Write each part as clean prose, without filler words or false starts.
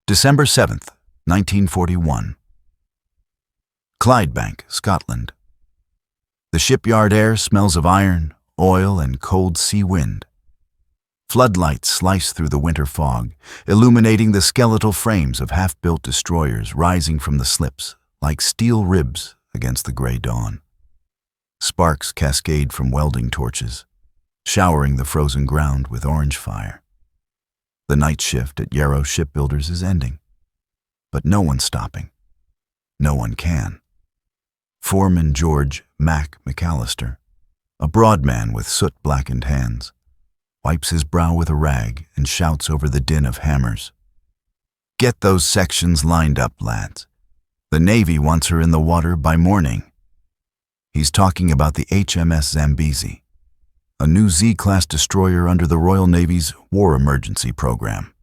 December 7th, 1941. Clydebank, Scotland. The shipyard air smells of iron, oil, and cold sea wind. Floodlights slice through the winter fog, illuminating the skeletal frames of half-built destroyers rising from the slips like steel ribs against the gray dawn. Sparks cascade from welding torches, showering the frozen ground with orange fire. The night shift at Yarrow Shipbuilders is ending, but no one's stopping. No one can. Foreman George McAllister, a broad man with soot-blackened hands, wipes his brow with a rag and shouts over the din of hammers. "Get those sections lined up, lads. The Navy wants her in the water by morning." He's talking about the HMS Zambesi, a new Z-class destroyer under the Royal Navy's War Emergency Program.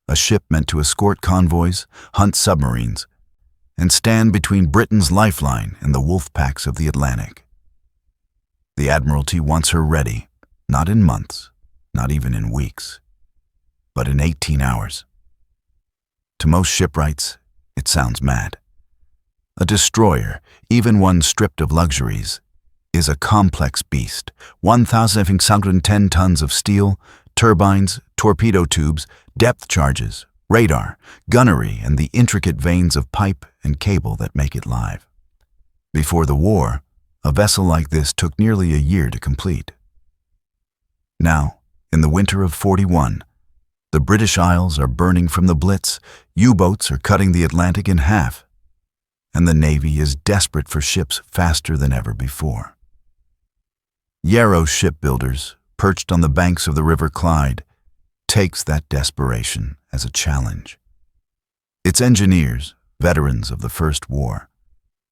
A ship meant to escort convoys, hunt submarines, and stand between Britain's lifeline and the wolf packs of the Atlantic. The Admiralty wants her ready, not in months, not even in weeks, but in 18 hours. To most shipwrights, it sounds mad. A destroyer, even one stripped of luxuries, is a complex beast, 1,510 tons of steel, turbines, torpedo tubes, depth charges, radar, gunnery, and the intricate veins of pipe and cable that make it live. Before the war, a vessel like this took nearly a year to complete. Now, in the winter of 41, the British Isles are burning from the Blitz, U-boats are cutting the Atlantic in half, and the Navy is desperate for ships faster than ever before. Yarrow Shipbuilders, perched on the banks of the River Clyde, takes that desperation as a challenge. Its engineers, veterans of the First War,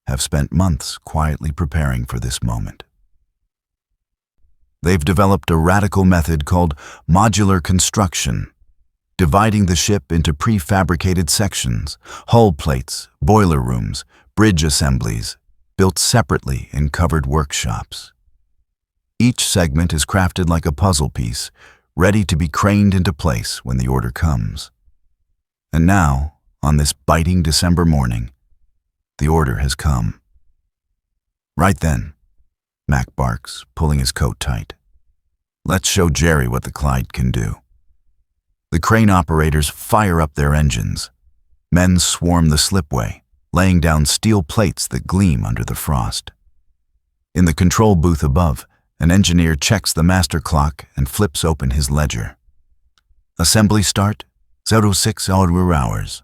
have spent months quietly preparing for this moment. They've developed a radical method called modular construction, dividing the ship into prefabricated sections, hull plates, boiler rooms, bridge assemblies, built separately in covered workshops. Each segment is crafted like a puzzle piece, ready to be craned into place when the order comes. And now, on this biting December morning, the order has come. Right then, Mac barks, pulling his coat tight. "Let's show Jerry what the Clyde can do." The crane operators fire up their engines. Men swarm the slipway, laying down steel plates that gleam under the frost. In the control booth above, an engineer checks the master clock and flips open his ledger. Assembly start, 06 hours.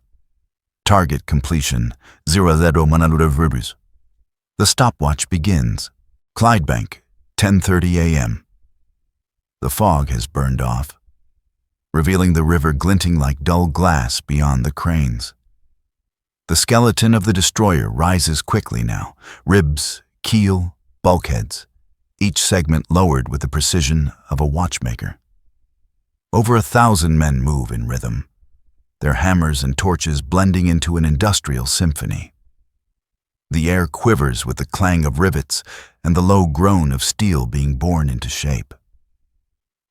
Target completion, 00 The stopwatch begins. Clydebank, 10:30 a.m. The fog has burned off, revealing the river glinting like dull glass beyond the cranes. The skeleton of the destroyer rises quickly now, ribs, keel, bulkheads, each segment lowered with the precision of a watchmaker. Over 1,000 men move in rhythm, their hammers and torches blending into an industrial symphony. The air quivers with the clang of rivets and the low groan of steel being borne into shape.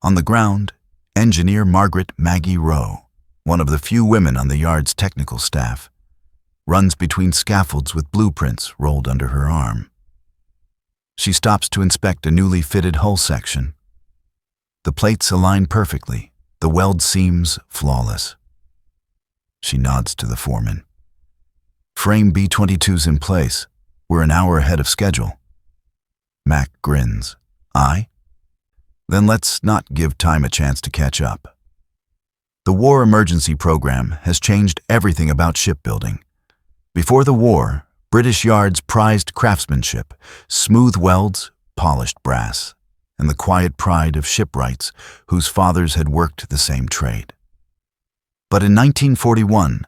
On the ground, engineer Margaret Rowe, one of the few women on the yard's technical staff, runs between scaffolds with blueprints rolled under her arm. She stops to inspect a newly fitted hull section. The plates align perfectly, the weld seams flawless. She nods to the foreman. "Frame B-22's in place. We're an hour ahead of schedule." Mac grins. "Aye? Then let's not give time a chance to catch up." The War Emergency Program has changed everything about shipbuilding. Before the war, British yards prized craftsmanship, smooth welds, polished brass, and the quiet pride of shipwrights whose fathers had worked the same trade. But in 1941,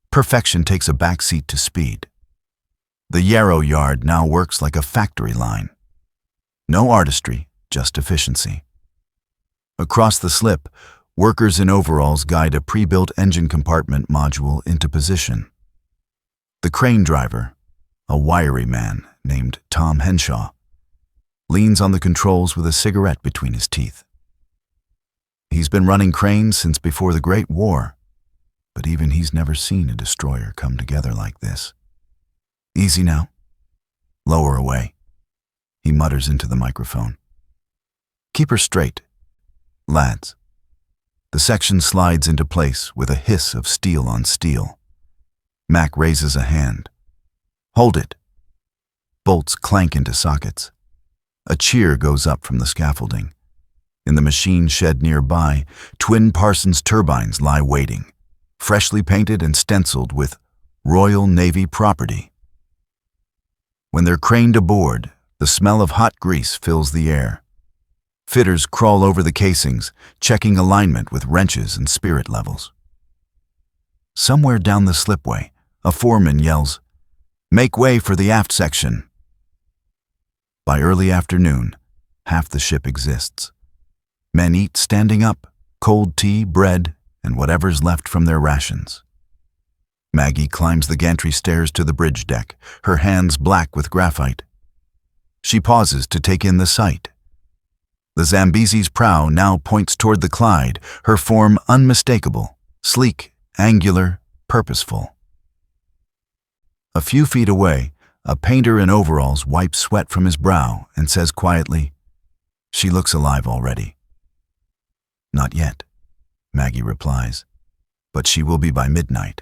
perfection takes a backseat to speed. The Yarrow yard now works like a factory line. No artistry, just efficiency. Across the slip, workers in overalls guide a pre-built engine compartment module into position. The crane driver, a wiry man named Tom Henshaw, leans on the controls with a cigarette between his teeth. He's been running cranes since before the Great War. but even he's never seen a destroyer come together like this. Easy now. Lower away. He mutters into the microphone. Keep her straight, lads. The section slides into place with a hiss of steel on steel. Mac raises a hand. Hold it. Bolts clank into sockets. A cheer goes up from the scaffolding. In the machine shed nearby, twin Parsons turbines lie waiting, freshly painted and stenciled with Royal Navy property. When they're craned aboard, the smell of hot grease fills the air. Fitters crawl over the casings, checking alignment with wrenches and spirit levels. Somewhere down the slipway, a foreman yells, "Make way for the aft section." By early afternoon, half the ship exists. Men eat standing up, cold tea, bread, and whatever's left from their rations. Maggie climbs the gantry stairs to the bridge deck, her hands black with graphite. She pauses to take in the sight. The Zambesi's prow now points toward the Clyde, her form unmistakable, sleek, angular, purposeful. A few feet away, a painter in overalls wipes sweat from his brow and says quietly, "She looks alive already." "Not yet," Maggie replies, "but she will be by midnight."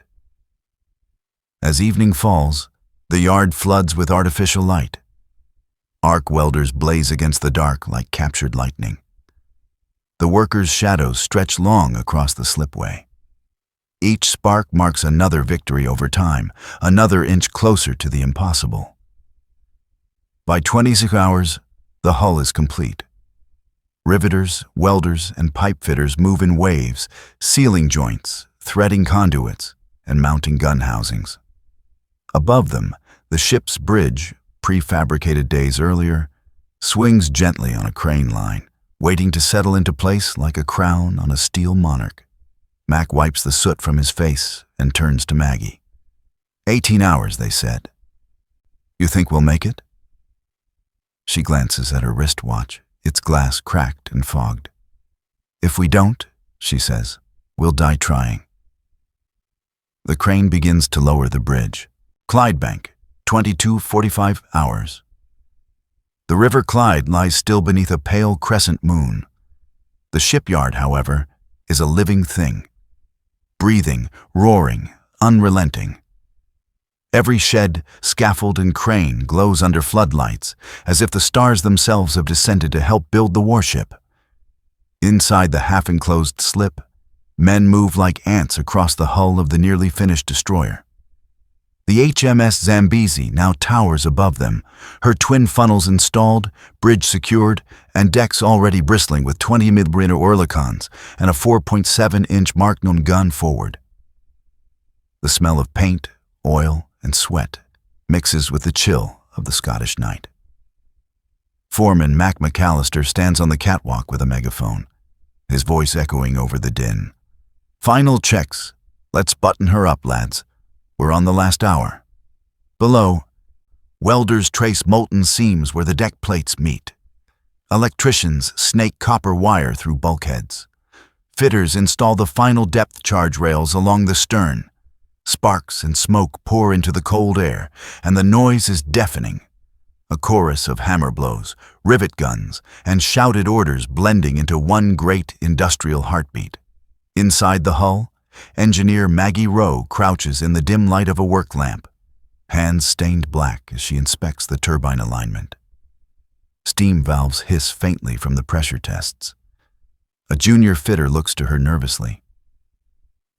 As evening falls, the yard floods with artificial light. Arc welders blaze against the dark like captured lightning. The workers' shadows stretch long across the slipway. Each spark marks another victory over time, another inch closer to the impossible. By 26 hours, the hull is complete. Riveters, welders, and pipe fitters move in waves, sealing joints, threading conduits, and mounting gun housings. Above them, the ship's bridge, prefabricated days earlier, swings gently on a crane line, waiting to settle into place like a crown on a steel monarch. Mac wipes the soot from his face and turns to Maggie. 18 hours, they said. You think we'll make it? She glances at her wristwatch, its glass cracked and fogged. If we don't, she says, we'll die trying. The crane begins to lower the bridge. Clydebank, 22:45 hours. The River Clyde lies still beneath a pale crescent moon. The shipyard, however, is a living thing. Breathing, roaring, unrelenting. Every shed, scaffold, and crane glows under floodlights, as if the stars themselves have descended to help build the warship. Inside the half-enclosed slip, men move like ants across the hull of the nearly finished destroyer. The HMS Zambesi now towers above them, her twin funnels installed, bridge secured, and decks already bristling with 20mm Oerlikons and a 4.7-inch Marknon gun forward. The smell of paint, oil, and sweat mixes with the chill of the Scottish night. Foreman Mac McAllister stands on the catwalk with a megaphone, his voice echoing over the din. Final checks. Let's button her up, lads. We're on the last hour. Below, welders trace molten seams where the deck plates meet. Electricians snake copper wire through bulkheads. Fitters install the final depth charge rails along the stern. Sparks and smoke pour into the cold air, and the noise is deafening. A chorus of hammer blows, rivet guns, and shouted orders blending into one great industrial heartbeat. Inside the hull, engineer Margaret Rowe crouches in the dim light of a work lamp, hands stained black as she inspects the turbine alignment. Steam valves hiss faintly from the pressure tests. A junior fitter looks to her nervously.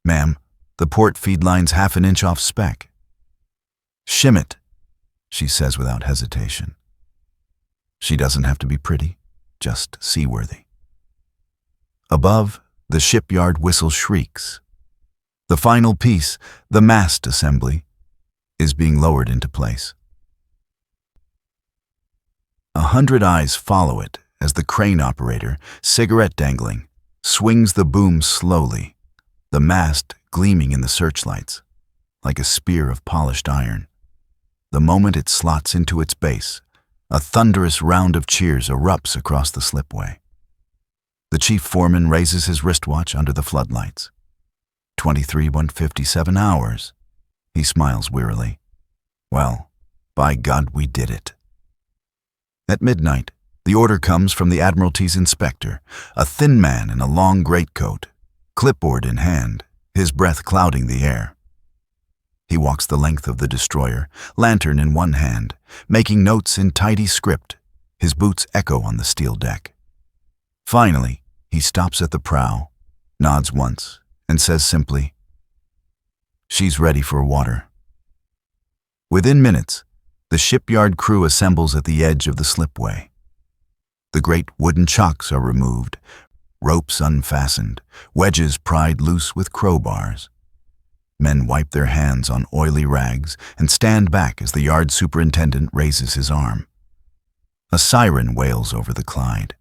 Ma'am, the port feed line's half an inch off spec. Shim it, she says without hesitation. She doesn't have to be pretty, just seaworthy. Above, the shipyard whistle shrieks. The final piece, the mast assembly, is being lowered into place. 100 eyes follow it as the crane operator, cigarette dangling, swings the boom slowly, the mast gleaming in the searchlights, like a spear of polished iron. The moment it slots into its base, a thunderous round of cheers erupts across the slipway. The chief foreman raises his wristwatch under the floodlights. 23,157 hours. He smiles wearily. Well, by God, we did it. At midnight, the order comes from the Admiralty's inspector, a thin man in a long greatcoat, clipboard in hand, his breath clouding the air. He walks the length of the destroyer, lantern in one hand, making notes in tidy script. His boots echo on the steel deck. Finally, he stops at the prow, nods once, and says simply, "She's ready for water." Within minutes, the shipyard crew assembles at the edge of the slipway. The great wooden chocks are removed, ropes unfastened, wedges pried loose with crowbars. Men wipe their hands on oily rags and stand back as the yard superintendent raises his arm. A siren wails over the Clyde.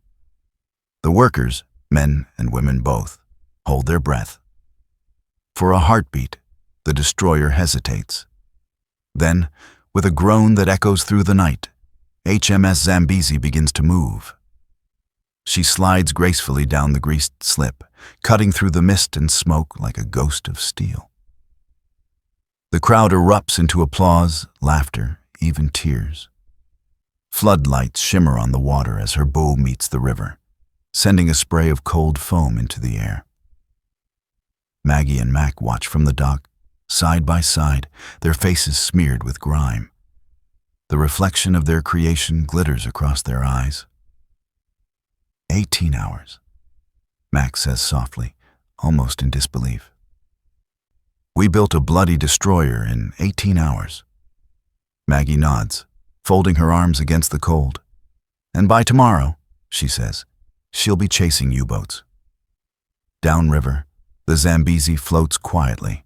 The workers, men and women both, hold their breath. For a heartbeat, the destroyer hesitates. Then, with a groan that echoes through the night, HMS Zambesi begins to move. She slides gracefully down the greased slip, cutting through the mist and smoke like a ghost of steel. The crowd erupts into applause, laughter, even tears. Floodlights shimmer on the water as her bow meets the river, sending a spray of cold foam into the air. Maggie and Mac watch from the dock, side by side, their faces smeared with grime. The reflection of their creation glitters across their eyes. 18 hours, Mac says softly, almost in disbelief. We built a bloody destroyer in 18 hours. Maggie nods, folding her arms against the cold. And by tomorrow, she says, she'll be chasing U-boats. Downriver, the Zambesi floats quietly,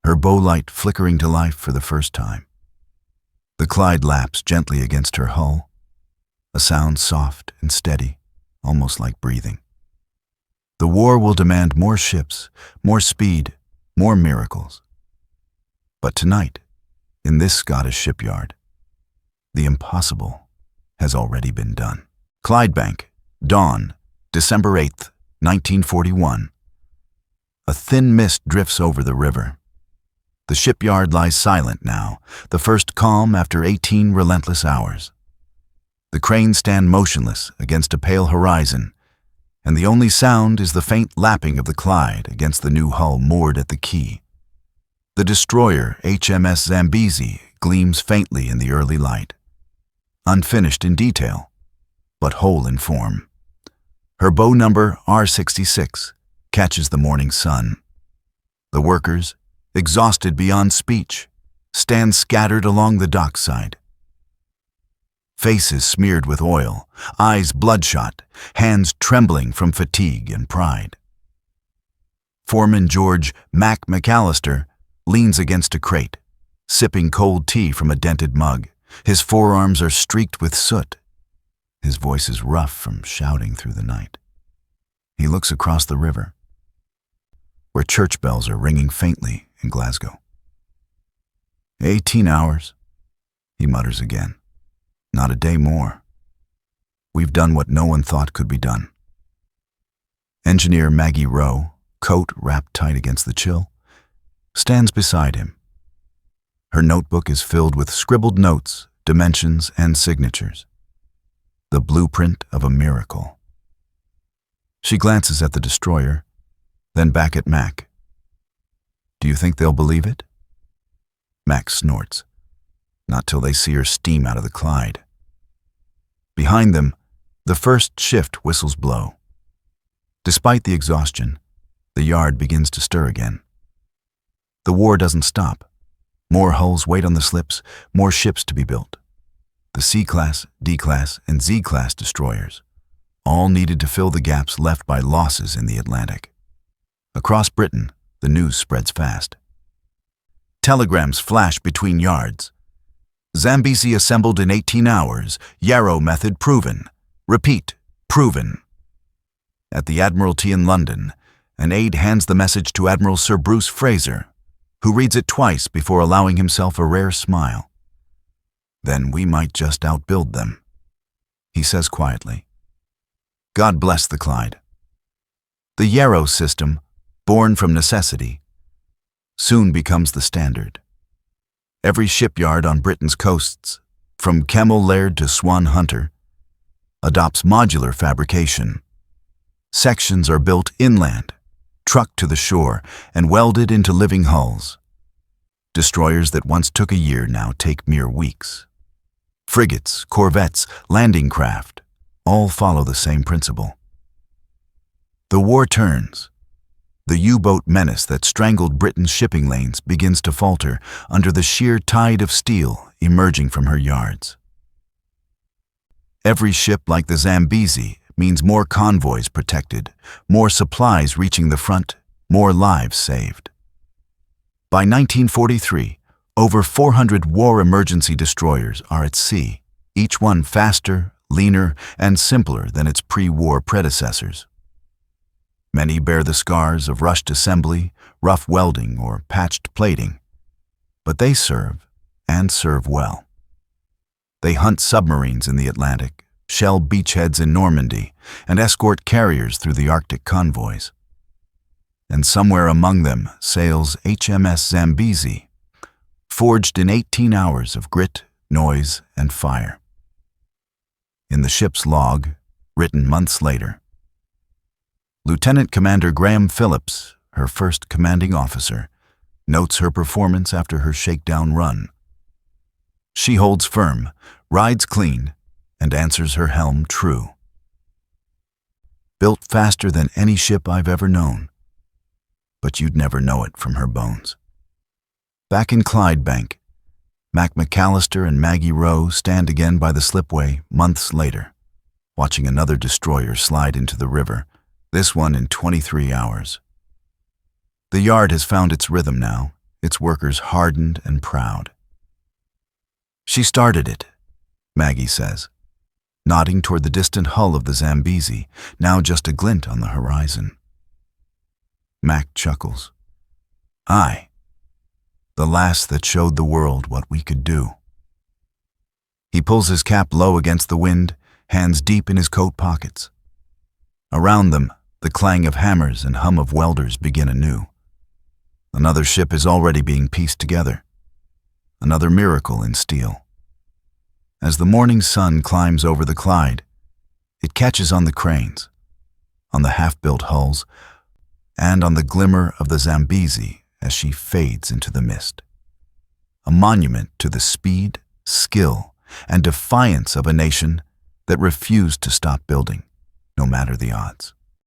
her bow light flickering to life for the first time. The Clyde laps gently against her hull, a sound soft and steady, almost like breathing. The war will demand more ships, more speed, more miracles. But tonight, in this Scottish shipyard, the impossible has already been done. Clydebank, dawn, December 8th, 1941. A thin mist drifts over the river. The shipyard lies silent now, the first calm after 18 relentless hours. The cranes stand motionless against a pale horizon, and the only sound is the faint lapping of the Clyde against the new hull moored at the quay. The destroyer, HMS Zambesi, gleams faintly in the early light, unfinished in detail, but whole in form. Her bow number, R66, catches the morning sun. The workers, exhausted beyond speech, stand scattered along the dockside. Faces smeared with oil, eyes bloodshot, hands trembling from fatigue and pride. Foreman George McAllister leans against a crate, sipping cold tea from a dented mug. His forearms are streaked with soot. His voice is rough from shouting through the night. He looks across the river, where church bells are ringing faintly in Glasgow. 18 hours, he mutters again. Not a day more. We've done what no one thought could be done. Engineer Margaret Rowe, coat wrapped tight against the chill, stands beside him. Her notebook is filled with scribbled notes, dimensions, and signatures. The blueprint of a miracle. She glances at the destroyer, then back at Mac. Do you think they'll believe it? Mac snorts. Not till they see her steam out of the Clyde. Behind them, the first shift whistles blow. Despite the exhaustion, the yard begins to stir again. The war doesn't stop. More hulls wait on the slips, more ships to be built. The C-class, D-class, and Z-class destroyers, all needed to fill the gaps left by losses in the Atlantic. Across Britain, the news spreads fast. Telegrams flash between yards. Zambesi assembled in 18 hours, Yarrow method proven. Repeat, proven. At the Admiralty in London, an aide hands the message to Admiral Sir Bruce Fraser, who reads it twice before allowing himself a rare smile. Then we might just outbuild them, he says quietly. God bless the Clyde. The Yarrow system, born from necessity, soon becomes the standard. Every shipyard on Britain's coasts, from Camel Laird to Swan Hunter, adopts modular fabrication. Sections are built inland, trucked to the shore, and welded into living hulls. Destroyers that once took a year now take mere weeks. Frigates, corvettes, landing craft, all follow the same principle. The war turns. The U-boat menace that strangled Britain's shipping lanes begins to falter under the sheer tide of steel emerging from her yards. Every ship like the Zambesi means more convoys protected, more supplies reaching the front, more lives saved. By 1943, over 400 war emergency destroyers are at sea, each one faster, leaner, and simpler than its pre-war predecessors. Many bear the scars of rushed assembly, rough welding, or patched plating, but they serve, and serve well. They hunt submarines in the Atlantic, shell beachheads in Normandy, and escort carriers through the Arctic convoys. And somewhere among them sails HMS Zambesi, forged in 18 hours of grit, noise, and fire. In the ship's log, written months later, Lieutenant Commander Graham Phillips, her first commanding officer, notes her performance after her shakedown run. She holds firm, rides clean, and answers her helm true. Built faster than any ship I've ever known, but you'd never know it from her bones. Back in Clydebank, McAllister and Maggie Rowe stand again by the slipway months later, watching another destroyer slide into the river, this one in 23 hours. The yard has found its rhythm now, its workers hardened and proud. She started it, Maggie says, nodding toward the distant hull of the Zambesi, now just a glint on the horizon. Mac chuckles. Aye, the lass that showed the world what we could do. He pulls his cap low against the wind, hands deep in his coat pockets. Around them, the clang of hammers and hum of welders begin anew. Another ship is already being pieced together. Another miracle in steel. As the morning sun climbs over the Clyde, it catches on the cranes, on the half-built hulls, and on the glimmer of the Zambesi as she fades into the mist. A monument to the speed, skill, and defiance of a nation that refused to stop building, no matter the odds.